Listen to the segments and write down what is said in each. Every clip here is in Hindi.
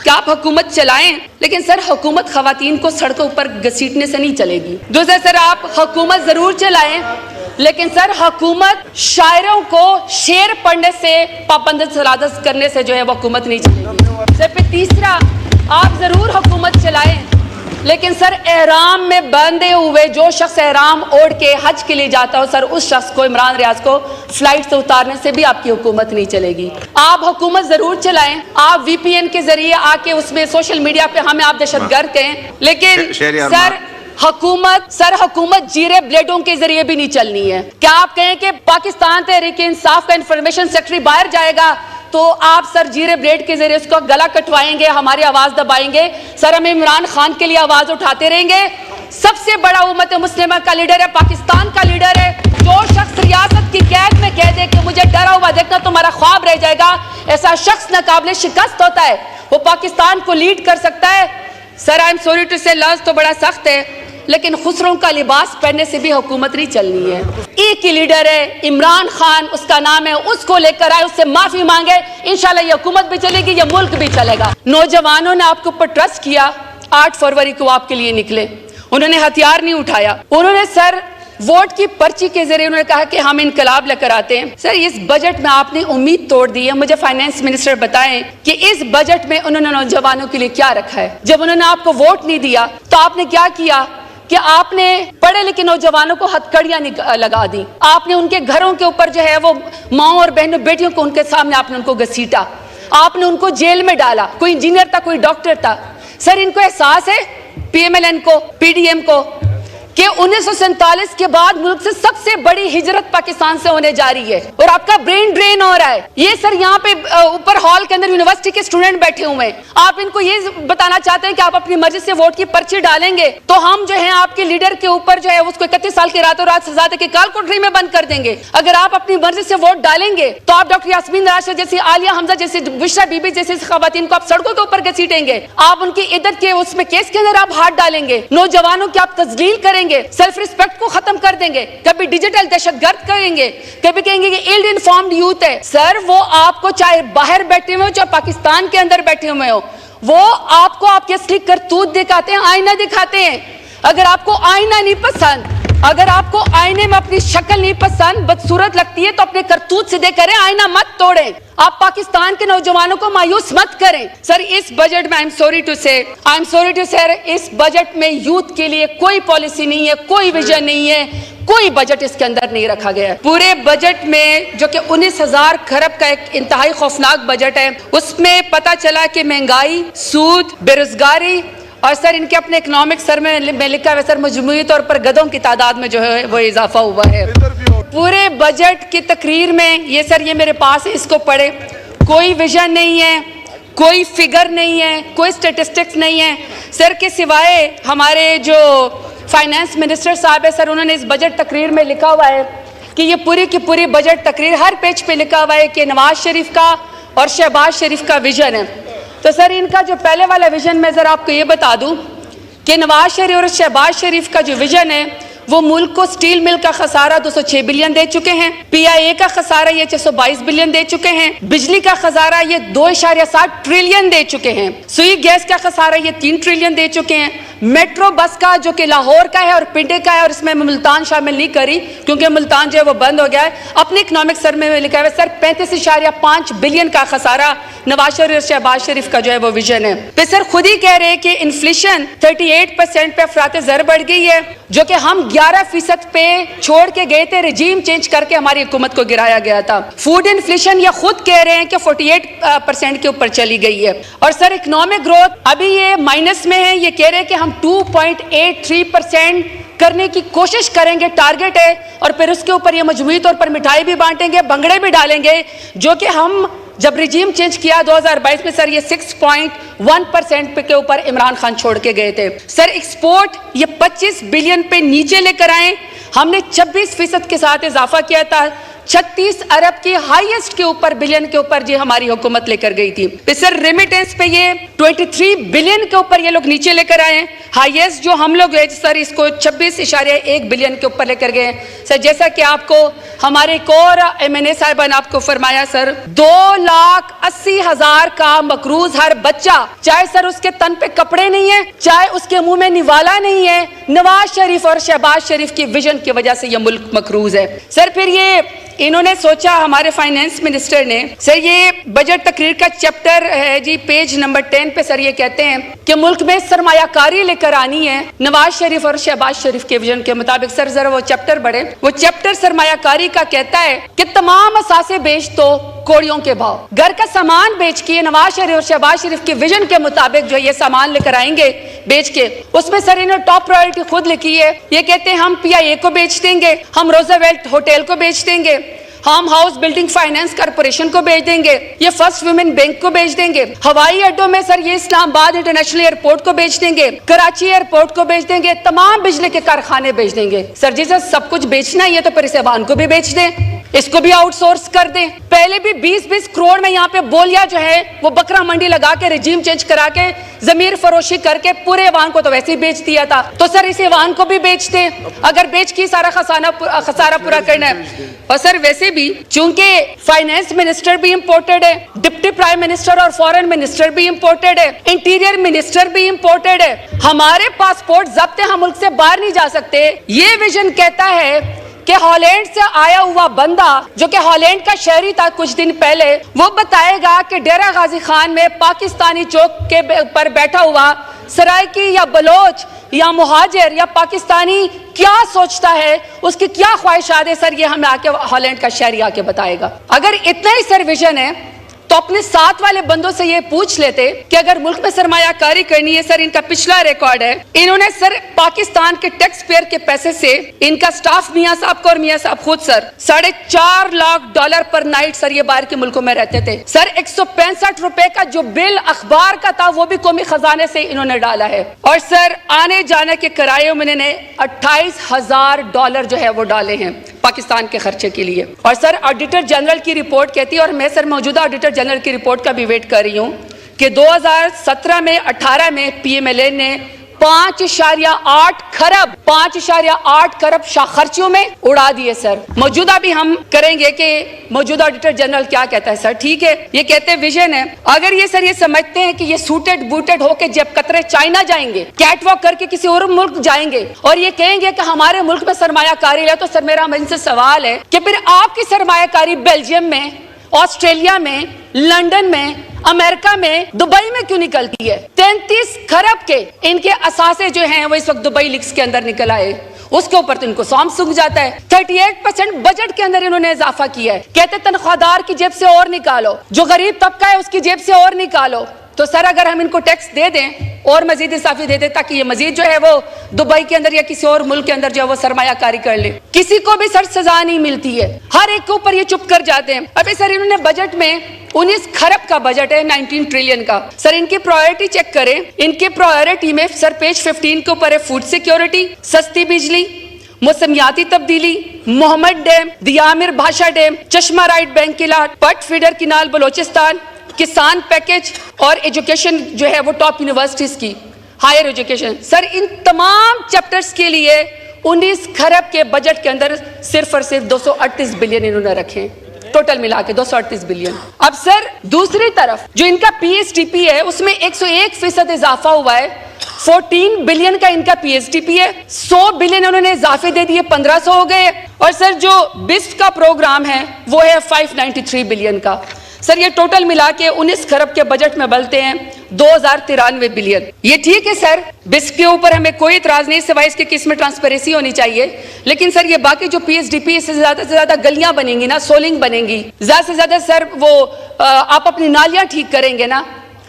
कि आप हुकूमत चलाएं, लेकिन सर हुकूमत खवातीन को सड़कों पर घसीटने से नहीं चलेगी। दूसरा सर, आप हुकूमत जरूर चलाएं, लेकिन सर हुकूमत शायरों को शेर पढ़ने से पाबंद सलादत करने से जो है वो हुकूमत नहीं चलेगी। सर फिर तीसरा, आप जरूर हुकूमत चलाएं, लेकिन सर एहराम में बंधे हुए जो शख्स एहराम ओढ़ के हज के लिए जाता हो, सर उस शख्स को, इमरान रियाज को फ्लाइट से उतारने से भी आपकी हुकूमत नहीं चलेगी। आप हुकूमत जरूर चलाएं, आप वीपीएन के जरिए आके उसमें सोशल मीडिया पे हमें आप दहशतगर्द कहें, लेकिन सर हुकूमत जीरे ब्लेडों के जरिए भी नहीं चलनी है। क्या आप कहें कि पाकिस्तान तहरीक इंसाफ का इंफॉर्मेशन सेक्रेटरी बाहर जाएगा तो आप सर जीरे ब्लेड के जरिए उसका गला कटवाएंगे, हमारी आवाज दबाएंगे? सर हम इमरान खान के लिए आवाज उठाते रहेंगे। सबसे बड़ा उम्मत मुस्लिमा का लीडर है, पाकिस्तान का लीडर है। जो शख्स रियासत की कैद में कह दे कि मुझे डरा हुआ देखना तुम्हारा ख्वाब रह जाएगा, ऐसा शख्स नाकाबिले शिकस्त होता है, वो पाकिस्तान को लीड कर सकता है। Sir I am sorry to say, लफ्ज तो बड़ा सख्त है, लेकिन खुसरों का लिबास पहनने से भी हुकूमत नहीं चलनी है। एक ही लीडर है, इमरान खान उसका नाम है, उसको लेकर आए, उससे माफी मांगे, इंशाल्लाह ये हुकूमत भी चलेगी, ये मुल्क भी चलेगा। नौजवानों ने आपके ऊपर ट्रस्ट किया, 8 फरवरी को आपके लिए निकले, उन्होंने हथियार नहीं उठाया, उन्होंने सर वोट की पर्ची के जरिए उन्होंने कहा कि हम इनकलाब लेकर आते हैं। सर इस बजट में आपने उम्मीद तोड़ दी है। मुझे फाइनेंस मिनिस्टर बताएं कि इस बजट में उन्होंने नौजवानों के लिए क्या रखा है। जब उन्होंने आपको वोट नहीं दिया तो आपने क्या किया कि आपने पढ़े लिखे नौजवानों को हथकड़ियां लगा दी, आपने उनके घरों के ऊपर जो है वो माओ और बहनों बेटियों को उनके सामने आपने उनको घसीटा, आपने उनको जेल में डाला। कोई इंजीनियर था, कोई डॉक्टर था। सर इनको एहसास है, पीएमएलएन को, पीडीएम को, कि 1947 के बाद मुल्क से सबसे बड़ी हिजरत पाकिस्तान से होने जा रही है और आपका ब्रेन ड्रेन हो रहा है। ये सर यहाँ पे ऊपर हॉल के अंदर यूनिवर्सिटी के स्टूडेंट बैठे हुए हैं, आप इनको ये बताना चाहते हैं कि आप अपनी मर्जी से वोट की पर्ची डालेंगे तो हम जो है आपके लीडर के ऊपर जो है उसको 31 साल की रातों रात सजा देके काल कोठरी में बंद कर देंगे। अगर आप अपनी मर्जी से वोट डालेंगे तो आप डॉक्टर यास्मीन राशिद जैसी, आलिया हमजा जैसी, बुशरा बीबी जैसी खवातीन को आप सड़कों के ऊपर घसीटेंगे, आप उनकी इज्जत के उसमें केस के अंदर आप हाथ डालेंगे, नौजवानों की आप तजलील करेंगे, सेल्फ रिस्पेक्ट को खत्म कर देंगे, कभी डिजिटल दहशतगर्द करेंगे, कभी कहेंगे कि इल्ड इन्फॉर्म्ड यूथ है। सर वो आपको चाहे बाहर बैठे हुए हो चाहे पाकिस्तान के अंदर बैठे हुए हो, वो आपको आपकी असली करतूत दिखाते हैं, आईना दिखाते हैं। अगर आपको आईना नहीं पसंद, अगर आपको आईने में अपनी शक्ल नहीं पसंद, बदसूरत लगती है तो अपने करतूत सीधे करें, आईना मत तोड़ें। आप पाकिस्तान के नौजवानों को मायूस मत करें। सर इस बजट में आई एम सॉरी टू से इस बजट में यूथ के लिए कोई पॉलिसी नहीं है, कोई विजन नहीं है, कोई बजट इसके अंदर नहीं रखा गया है। पूरे बजट में जो कि 19,000 खरब का एक इंतहाई खौफनाक बजट है, उसमें पता चला कि महंगाई, सूद, बेरोजगारी और सर इनके अपने इकोनॉमिक सर में लिखा है सर मजमूई तौर पर गधों की तादाद में जो है वो इजाफा हुआ है। पूरे बजट की तकरीर में ये सर ये मेरे पास है, इसको पढ़े, कोई विजन नहीं है, कोई फिगर नहीं है, कोई स्टेटिस्टिक्स नहीं है सर, के सिवाय हमारे जो फाइनेंस मिनिस्टर साहब है सर, उन्होंने इस बजट तकरीर में लिखा हुआ है कि ये पूरी की पूरी बजट तकरीर हर पेज पे लिखा हुआ है कि नवाज शरीफ का और शहबाज शरीफ का विजन है। तो सर इनका जो पहले वाला विजन मैं जरा आपको ये बता दूं कि नवाज शरीफ और शहबाज शरीफ का जो विजन है वो मुल्क को स्टील मिल का खसारा 206 बिलियन दे चुके हैं, पीआईए का खसारा ये 622 बिलियन दे चुके हैं, बिजली का खसारा ये 2.7 ट्रिलियन दे चुके हैं, सुई गैस का खसारा ये 3 ट्रिलियन दे चुके हैं, मेट्रो बस का जो कि लाहौर का है और पिंडे का है, और इसमें मुल्तान शामिल नहीं करी क्योंकि मुल्तान जो है वो बंद हो गया है, अपने इकोनॉमिक सर में लिखा है सर 35.5 बिलियन का खसारा नवाज शरीफ और शहबाज शरीफ का जो है वो विजन है। फिर सर खुद ही कह रहे हैं कि इन्फ्लेशन 38% पे अफरात ज़र बढ़ गई है, जो कि हम 11% पे छोड़ के गए थे, रिजीम चेंज करके हमारी हुकूमत को गिराया गया था। फूड इन्फ्लेशन ये खुद कह रहे हैं कि 48% के ऊपर चली गई है। और सर इकोनॉमिक ग्रोथ अभी ये माइनस में है, ये कह रहे हैं कि हम 2.83% करने की कोशिश करेंगे, टारगेट है, और फिर उसके ऊपर ये मजमूई तौर पर मिठाई भी बांटेंगे, भंगड़े भी डालेंगे, जो कि हम जब रिजीम चेंज किया 2022 में सर ये 6.1% के ऊपर इमरान खान छोड़ के गए थे। सर एक्सपोर्ट ये 25 बिलियन पे नीचे लेकर आए, हमने 26% के साथ इजाफा किया था, 36 अरब की हाईएस्ट के ऊपर बिलियन के ऊपर जी हमारी हुकूमत लेकर गई थी। फिर सर रेमिटेंस पे ये 23 बिलियन के ऊपर ये लोग नीचे लेकर आए हैं। हाईएस्ट जो हम लोग है सर इसको 26.1 बिलियन के ऊपर लेकर गए सर। जैसा कि आपको हमारे एक और MNA साहिबान आपको फरमाया सर, 2,80,000 का मकरूज हर बच्चा, चाहे सर उसके तन पे कपड़े नहीं है, चाहे उसके मुंह में निवाला नहीं है, नवाज शरीफ और शहबाज शरीफ की विजन की वजह से ये मुल्क मकरूज है सर। फिर ये इन्होंने सोचा, हमारे फाइनेंस मिनिस्टर ने सर, ये बजट तकरीर का चैप्टर है जी पेज नंबर 10 पे सर ये कहते हैं कि मुल्क में सरमायाकारी लेकर आनी है नवाज शरीफ और शहबाज शरीफ के विजन के मुताबिक। सर जरा वो चैप्टर बढ़े। वो चैप्टर सरमायाकारी का कहता है कि तमाम असासे बेच दो कोड़ियों के भाव, घर का सामान बेच के नवाज शरीफ और शहबाज शरीफ के विजन के मुताबिक जो ये सामान लेकर आएंगे बेच के, उसमें सर इन्होंने टॉप प्रायोरिटी खुद लिखी है। ये कहते हैं हम PIA को बेच देंगे, हम रोजावेल्ट होटल को बेच देंगे, हम हाउस बिल्डिंग फाइनेंस कॉर्पोरेशन को बेच देंगे, ये फर्स्ट वुमेन बैंक को बेच देंगे, हवाई अड्डों में सर ये इस्लामाबाद इंटरनेशनल एयरपोर्ट को बेच देंगे, कराची एयरपोर्ट को बेच देंगे, तमाम बिजली के कारखाने बेच देंगे। सर जी सर सब कुछ बेचना ही है तो फिर इस ऐवान को भी बेच दें, इसको भी आउटसोर्स कर दें। पहले भी 20-20 करोड़ में यहाँ पे बोलिया जो है वो बकरा मंडी लगा के रिजीम चेंज करा के जमीर फरोशी करके पूरे ऐवान को तो वैसे ही बेच दिया था, तो सर इस ऐवान को भी बेच दें अगर बेच के सारा खसारा पूरा करना है। और सर वैसे भी चूंकि फाइनेंस मिनिस्टर भी इम्पोर्टेड है, डिप्टी प्राइम मिनिस्टर और फॉरेन मिनिस्टर भी इम्पोर्टेड है, इंटीरियर मिनिस्टर भी इम्पोर्टेड है, हमारे पासपोर्ट जब्त है, हम मुल्क से बाहर नहीं जा सकते। ये विजन कहता है कि हॉलैंड से आया हुआ बंदा जो कि हॉलैंड का शहरी था कुछ दिन पहले, वो बताएगा कि डेरा गाजी खान में पाकिस्तानी चौक के पर बैठा हुआ सराइकी या बलोच या मुहाजिर या पाकिस्तानी क्या सोचता है, उसकी क्या ख्वाहिशात है सर, ये हमें आके हॉलैंड का शहरी आके बताएगा। अगर इतना ही सर विजन है तो अपने साथ वाले बंदों से ये पूछ लेते कि अगर मुल्क में सरमायाकारी करनी है, सर इनका पिछला रिकॉर्ड है, इन्होंने सर पाकिस्तान के टैक्स पेयर के पैसे से इनका स्टाफ मियां साहब को और मियां साहब खुद सर $4.5 लाख पर नाइट सर ये बाहर के मुल्कों में रहते थे। सर 165 रुपए का जो बिल अखबार का था वो भी कौमी खजाने से इन्होंने डाला है। और सर आने जाने के किराए में इन्होंने $28,000 जो है वो डाले हैं पाकिस्तान के खर्चे के लिए। और सर ऑडिटर जनरल की रिपोर्ट कहती है, और मैं सर मौजूदा ऑडिटर जनरल की रिपोर्ट का भी वेट कर रही हूं, कि 2017 में 18 में PMLN ने 5.8 खरब खर्चियों में उड़ा दिए सर। मौजूदा भी हम करेंगे कि मौजूदा ऑडिटर जनरल क्या कहता है सर। ठीक है, ये कहते हैं विजन है, अगर ये सर ये समझते हैं कि ये सूटेड बूटेड होके जब कतरे चाइना जाएंगे, कैटवॉक करके किसी और मुल्क जाएंगे और ये कहेंगे कि हमारे मुल्क में सरमायाकारी है, तो सर मेरा इनसे सवाल है कि फिर आपकी सरमायाकारी बेल्जियम में, ऑस्ट्रेलिया में, लंदन में, अमेरिका में, दुबई में क्यों निकलती है? 33 खरब के इनके असासे जो हैं वो इस वक्त दुबई लीक्स के अंदर निकल आए, उसके ऊपर तो इनको सौंप सूख जाता है। 38% बजट के अंदर इन्होंने इजाफा किया है। कहते तनख्वाहदार की जेब से और निकालो, जो गरीब तबका है उसकी जेब से और निकालो। तो सर अगर हम इनको टैक्स दे दें और मजीद इजाफी दे दें ताकि ये मजीद जो है वो दुबई के अंदर या किसी और मुल्क के अंदर जो है वो सरमायाकारी कर ले, किसी को भी सर सजा नहीं मिलती है, हर एक के ऊपर ये चुप कर जाते हैं। अभी सर इन्होंने बजट में 19 खरब का बजट है, 19 ट्रिलियन का। सर इनकी प्रायोरिटी चेक करें, इनकी प्रायोरिटी में सर पेज 15 के ऊपर है फूड सिक्योरिटी, सस्ती बिजली, मौसमियाती तब्दीली, मोहम्मद डैम, दियामिर भाषा डैम, चश्मा राइट बैंक किला, पट फीडर किनाल बलोचिस्तान, किसान पैकेज और एजुकेशन जो है वो टॉप यूनिवर्सिटीज की हायर एजुकेशन। सर इन तमाम चैप्टर्स के लिए 19 खरब के बजट के अंदर सिर्फ और सिर्फ 238 बिलियन इन्होंने रखे, टोटल मिला के 238 बिलियन। अब सर दूसरी तरफ जो इनका PSDP है उसमें 101% इजाफा हुआ है, 14 बिलियन का इनका PSDP है, 100 बिलियन उन्होंने इजाफे दे दिए, 1500 हो गए। और सर जो BISP का प्रोग्राम है वो है 593 बिलियन का। सर ये टोटल मिला के 19 खरब के बजट में बनते हैं 2093 बिलियन। ये ठीक है सर, BISP के ऊपर हमें कोई इतराज नहीं, सिवाय इसके किस में ट्रांसपेरेंसी होनी चाहिए। लेकिन सर ये बाकी जो PSDP से ज्यादा गलियां बनेंगी ना, सोलिंग बनेंगी, ज्यादा से ज्यादा सर वो आप अपनी नालियां ठीक करेंगे ना,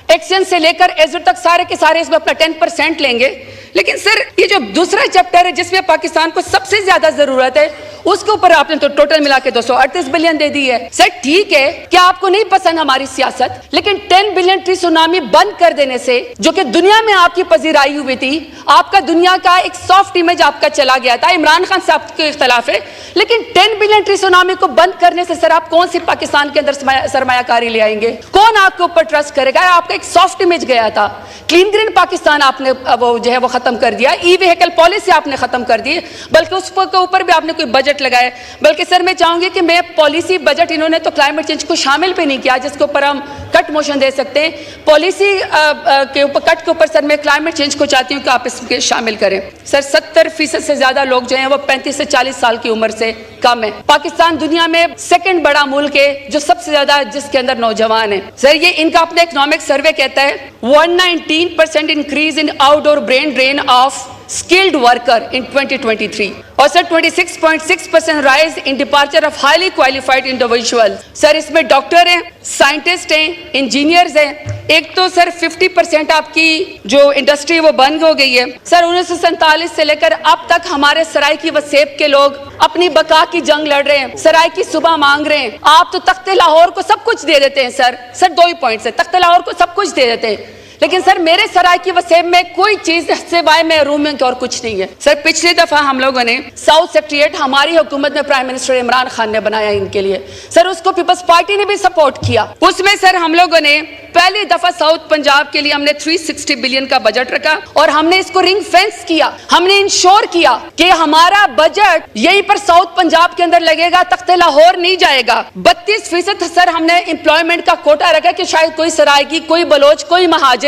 एक्शन से लेकर एजुर तक सारे के सारे इसमें अपना 10% लेंगे। लेकिन सर ये जो दूसरा चैप्टर है जिसमें पाकिस्तान को सबसे ज्यादा जरूरत है उसके ऊपर आपने तो टोटल मिला के 238 बिलियन दे दी है। सर ठीक है कि आपको नहीं पसंद हमारी सियासत, लेकिन 10 बिलियन ट्री सुनामी बंद कर देने से, जो कि दुनिया में आपकी पजीराई हुई थी, आपका दुनिया का एक सॉफ्ट इमेज आपका चला गया था। इमरान खान से आपके इख्तलाफ है, लेकिन 10 बिलियन ट्री सुनामी को बंद करने से सर आप कौन सी पाकिस्तान के अंदर सरमायाकारी ले आएंगे? कौन आपके ऊपर ट्रस्ट करेगा? आपका एक सॉफ्ट इमेज गया था। क्लीन ग्रीन पाकिस्तान आपने वो जो है वो खत्म कर दिया, ई व्हीकल पॉलिसी आपने खत्म कर दी, बल्कि उसके ऊपर भी आपने कोई बजट लगाए। बल्कि सर मैं चाहूंगी कि मैं पॉलिसी बजट, इन्होंने तो क्लाइमेट चेंज को शामिल भी नहीं किया, जिसके ऊपर हम कट मोशन दे सकते हैं। पॉलिसी के ऊपर कट के ऊपर सर मैं क्लाइमेट चेंज को चाहती हूं कि आप इसके शामिल करें। सर 70% से ज्यादा लोग जो हैं वो 35 से 40 साल की उम्र से कम है। पाकिस्तान दुनिया में सेकंड बड़ा मुल्क है जो सबसे ज्यादा जिसके अंदर नौजवान है। सर ये इनका अपना इकोनॉमिक सर्वे कहता है 119% increase in outdoor brain drain of skilled worker in 2023 और sir 26.6% rise in departure of highly qualified individual. Sir इसमें डॉक्टर हैं, साइंटिस्ट हैं, इंजीनियर्स हैं। एक तो सर 50% आपकी जो इंडस्ट्री वो बंद हो गई है। सर 1947 से लेकर अब तक हमारे सराइकी व सेब के लोग अपनी बका की जंग लड़ रहे हैं, सराइकी सुबह मांग रहे हैं। आप तो तख्ते लाहौर को सब कुछ दे देते हैं सर 2 ही पॉइंट से तख्ते लाहौर को सब कुछ दे देते हैं, लेकिन सर मेरे सराइकी वसेब में कोई चीज सिवाय महरूम के और कुछ नहीं है। सर पिछली दफा हम लोगों ने साउथ सेक्रेटरीट हमारी हुकूमत में प्राइम मिनिस्टर इमरान खान ने बनाया इनके लिए, सर उसको पीपल्स पार्टी ने भी सपोर्ट किया। उसमें सर हम लोगों ने पहली दफा साउथ पंजाब के लिए हमने 360 बिलियन का बजट रखा और हमने इसको रिंग फेंस किया। हमने इंश्योर किया कि हमारा बजट यहीं पर साउथ पंजाब के अंदर लगेगा, तख्ते लाहौर नहीं जाएगा। 32% सर हमने एम्प्लॉयमेंट का कोटा रखा कि शायद कोई सराइकी, कोई बलोच, कोई महाजिर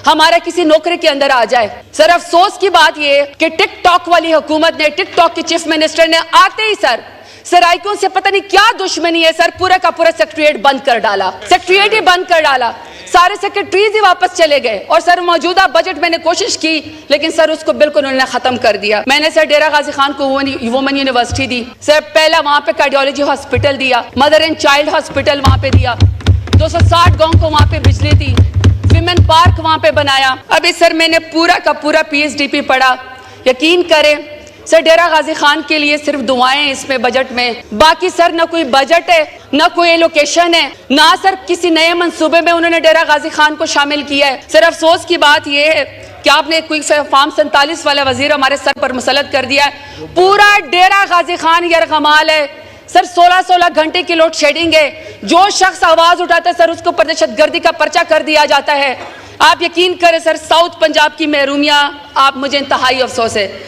हमारा किसी नौकरी के अंदर आ जाए। सर अफसोस की बात यह कि टिकटॉक वाली हुकूमत ने, टिकटॉक के चीफ मिनिस्टर ने आते ही सर सराइकियों से पता नहीं क्या दुश्मनी है सर, पूरा का पूरा सेक्रेटरीट बंद कर डाला, सेक्रेटरीट ही बंद कर डाला, सारे सेक्रेटरीज ही वापस चले गए। और सर मौजूदा बजट मैंने कोशिश की, लेकिन सर उसको बिल्कुल उन्होंने खत्म कर दिया। मैंने सर डेरा गाजी खान को वुमेन यूनिवर्सिटी दी, सर पहला वहां पे कार्डियोलॉजी हॉस्पिटल दिया, मदर एंड चाइल्ड हॉस्पिटल वहां पे दिया, 260 गांव को वहां पे बिजली दी, विमेन पार्क वहां पे बनाया। अभी सर मैंने पूरा का पूरा PHDP पढ़ा। यकीन करें सर डेरा गाजी खान के लिए सिर्फ दुआएं इसमें बजट में, बाकी सर ना कोई बजट है, ना कोई एलोकेशन है, ना सर किसी नए मंसूबे में उन्होंने डेरा गाजी खान को शामिल किया है। सर अफसोस की बात यह है कि आपने कोई फार्म 47 वाला वजीर हमारे सर पर मुसल्लत कर दिया है। पूरा डेरा गाजी खान यरगमाल है सर, 16-16 घंटे की लोड शेडिंग है। जो शख्स आवाज उठाता है सर उसको पर दहशतगर्दी का पर्चा कर दिया जाता है। आप यकीन करें सर साउथ पंजाब की महरूमियां, आप मुझे इंतहाई अफसोस है।